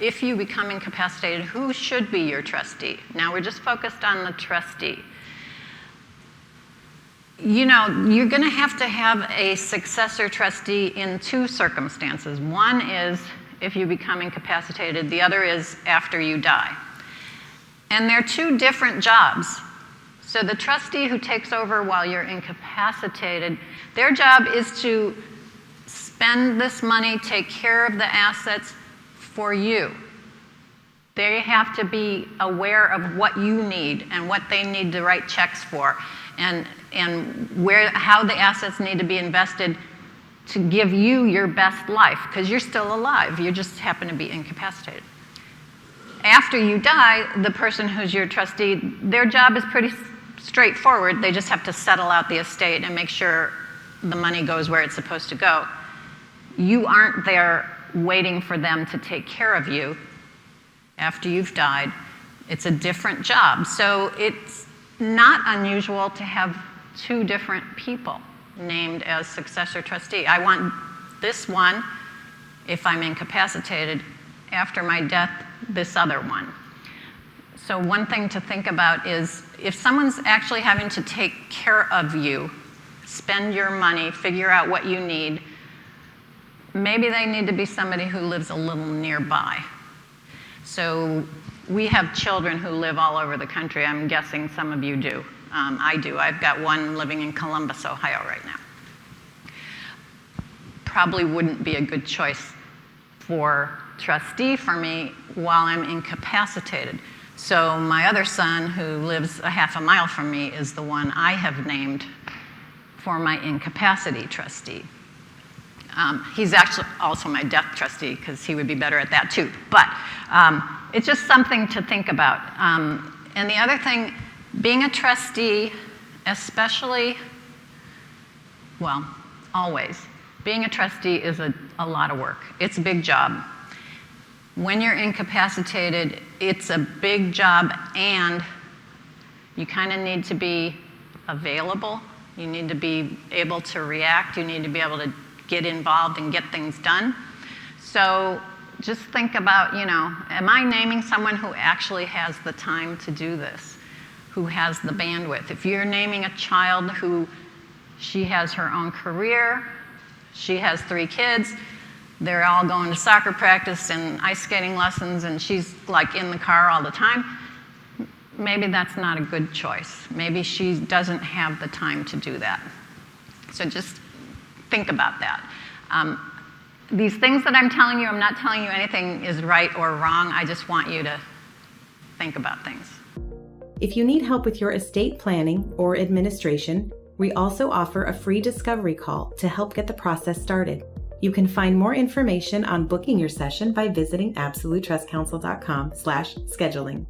if you become incapacitated, who should be your trustee? Now we're just focused on the trustee. You know, you're going to have a successor trustee in two circumstances. One is if you become incapacitated, the other is after you die. And they're two different jobs. So the trustee who takes over while you're incapacitated, their job is to spend this money, take care of the assets for you. They have to be aware of what you need and what they need to write checks for, and how the assets need to be invested to give you your best life, because you're still alive, you just happen to be incapacitated. After you die, the person who's your trustee, their job is pretty straightforward. They just have to settle out the estate and make sure the money goes where it's supposed to go. You aren't there waiting for them to take care of you after you've died. It's a different job. So it's not unusual to have two different people named as successor trustee. I want this one if I'm incapacitated. After my death, this other one. So one thing to think about is if someone's actually having to take care of you, spend your money, figure out what you need, maybe they need to be somebody who lives a little nearby. So we have children who live all over the country. I'm guessing some of you do. I do. I've got one living in Columbus, Ohio right now. Probably wouldn't be a good choice for trustee for me while I'm incapacitated. So my other son, who lives a half a mile from me, is the one I have named for my incapacity trustee. He's actually also my death trustee, because he would be better at that too. But it's just something to think about. And the other thing, being a trustee, especially, well, always, being a trustee is a lot of work. It's a big job. When you're incapacitated, it's a big job, and you kind of need to be available. You need to be able to react. You need to be able to get involved and get things done. So just think about, you know, am I naming someone who actually has the time to do this, who has the bandwidth? If you're naming a child who, she has her own career, she has 3 kids, they're all going to soccer practice and ice skating lessons, and she's like in the car all the time, maybe that's not a good choice. Maybe she doesn't have the time to do that. So just think about that. These things that I'm telling you, I'm not telling you anything is right or wrong. I just want you to think about things. If you need help with your estate planning or administration, we also offer a free discovery call to help get the process started. You can find more information on booking your session by visiting absolutetrustcounsel.com/scheduling.